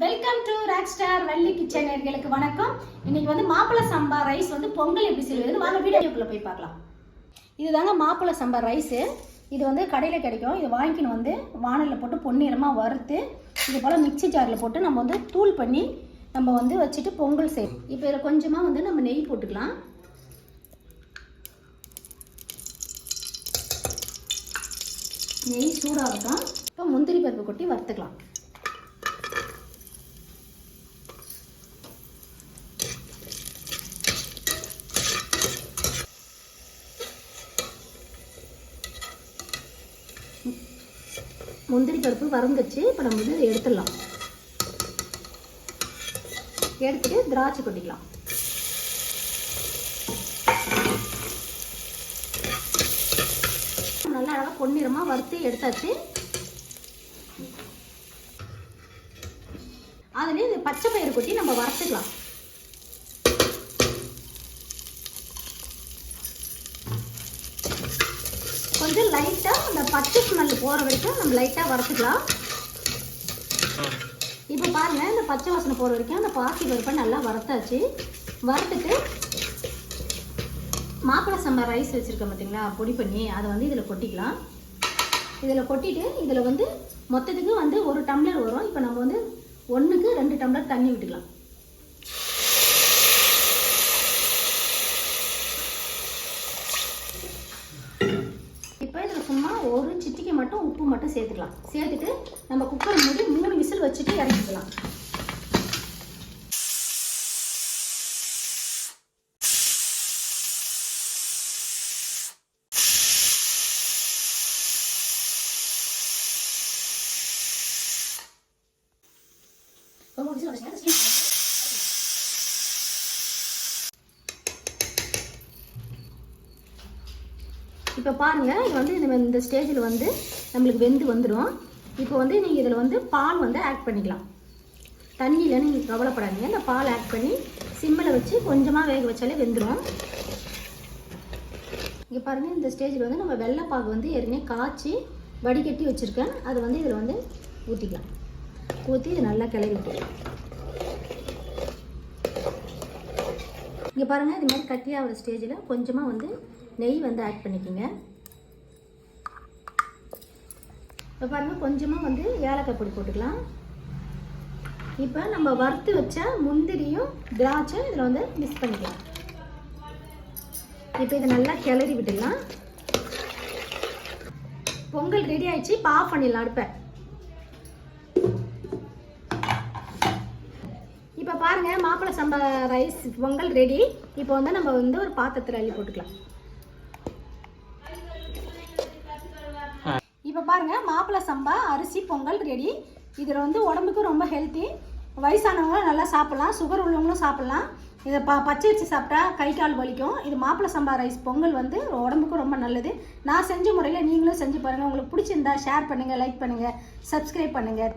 Welcome to Rockstar Valli kitchen நேயர்களுக்கு வணக்கம். இன்னைக்கு வந்து மாப்பிள சம்பா ரைஸ் வந்து பொங்கல் எப்படி செய்வது வாங்க வீடியோக்குள்ள போய் பார்க்கலாம். இதுதாங்க மாப்பிள சம்பா ரைஸ். இது வந்து கடையில் கிடைக்கும். இது வாங்கிக்கணும் வந்து வானலில் போட்டு பொன்னிறமாக வறுத்து இது போல் மிக்சி ஜாரில் போட்டு நம்ம வந்து தூள் பண்ணி நம்ம வந்து வச்சுட்டு பொங்கல் செய்யணும். இப்போ இதில் கொஞ்சமாக வந்து நம்ம நெய் போட்டுக்கலாம். நெய் சூடாகட்டும். இப்போ முந்திரி பருப்பு கொட்டி வறுத்துக்கலாம். முந்திரி பருப்பு வறந்துச்சு. இப்போ நம்ம வந்து எடுத்துடலாம். எடுத்துட்டு திராட்சை கொட்டிக்கலாம். நல்லா அழகாக பொன்னிறமாக வறுத்து எடுத்தாச்சு. அதுலேயே இந்த பச்சை பயிறு கொட்டி நம்ம வறுத்துக்கலாம். கொஞ்சம் லைட்டாக அந்த பச்சை ஸ்மெல் போகிற வரைக்கும் நம்ம லைட்டாக வறுத்துக்கலாம். இப்போ பாருங்கள், இந்த பச்சை வாசனை போகிற வரைக்கும் அந்த பாசி பருப்பை நல்லா வறுத்தாச்சு. வறுத்துட்டு மாப்பிள சம்பா ரைஸ் வச்சுருக்கோம் பார்த்தீங்களா, பொடி பண்ணி அதை வந்து இதில் கொட்டிக்கலாம். இதில் கொட்டிட்டு இதில் வந்து மொத்தத்துக்கு வந்து 1 டம்ளர் வரும். இப்போ நம்ம வந்து 1க்கு 2 டம்ளர் தண்ணி விட்டுக்கலாம். இப்போ இதில் சும்மா ஒரு சிட்டிக்கு மட்டும் உப்பு மட்டும் சேர்த்துக்கலாம். சேர்த்துட்டு நம்ம குக்கர் மூடி 3 விசில் வச்சுட்டு இறக்கிக்கலாம். இப்போ பாருங்கள், இது வந்து இந்த ஸ்டேஜில் வந்து நம்மளுக்கு வெந்து வந்துடும். இப்போ வந்து நீங்கள் இதில் வந்து பால் வந்து ஆட் பண்ணிக்கலாம். தண்ணியில் நீங்கள் கவலைப்படாதீங்க. இந்த பால் ஆட் பண்ணி சிம்மில் வச்சு கொஞ்சமாக வேக வச்சாலே வெந்துடும். இங்கே பாருங்கள், இந்த ஸ்டேஜில் வந்து நம்ம வெள்ளைப்பாகு வந்து ஏற்கனவே காய்ச்சி வடிகட்டி வச்சுருக்கேன். அதை வந்து இதில் வந்து ஊற்றிக்கலாம். ஊற்றி இது நல்லா கிளறி விட்டுக்கலாம். இங்கே பாருங்கள், இது மாதிரி கட்டியாகிற ஸ்டேஜில் கொஞ்சமாக வந்து நெய் வந்து ஆட் பண்ணிக்கோங்க. இப்போ பாருங்கள், கொஞ்சமாக வந்து ஏலக்காய் பொடி போட்டுக்கலாம். இப்போ நம்ம வறுத்து வச்ச முந்திரியும் திராட்சை இதில் வந்து மிக்ஸ் பண்ணிக்கலாம். இப்போ இதை நல்லா கிளறி விட்டுடலாம். பொங்கல் ரெடி ஆயிடுச்சு. இப்போ ஆஃப் பண்ணிடலாம் அடுப்பை. இப்போ பாருங்கள், மாப்பிள சம்பா ரைஸ் பொங்கல் ரெடி. இப்போ வந்து நம்ம வந்து ஒரு பாத்திரத்தில் அள்ளி போட்டுக்கலாம். இப்போ பாருங்கள், மாப்பிள சம்பா அரிசி பொங்கல் ரெடி. இதில் வந்து உடம்புக்கு ரொம்ப ஹெல்த்தி. வயசானவங்களும் நல்லா சாப்பிட்லாம், சுகர் உள்ளவங்களும் சாப்பிட்லாம். இதை பச்சை அரிசி சாப்பிட்டா கை கால் வலிக்கும். இது மாப்பிள சம்பா ரைஸ் பொங்கல் வந்து உடம்புக்கு ரொம்ப நல்லது. நான் செஞ்ச முறையில் நீங்களும் செஞ்சு பாருங்கள். உங்களுக்கு பிடிச்சிருந்தா ஷேர் பண்ணுங்கள், லைக் பண்ணுங்கள், சப்ஸ்கிரைப் பண்ணுங்கள்.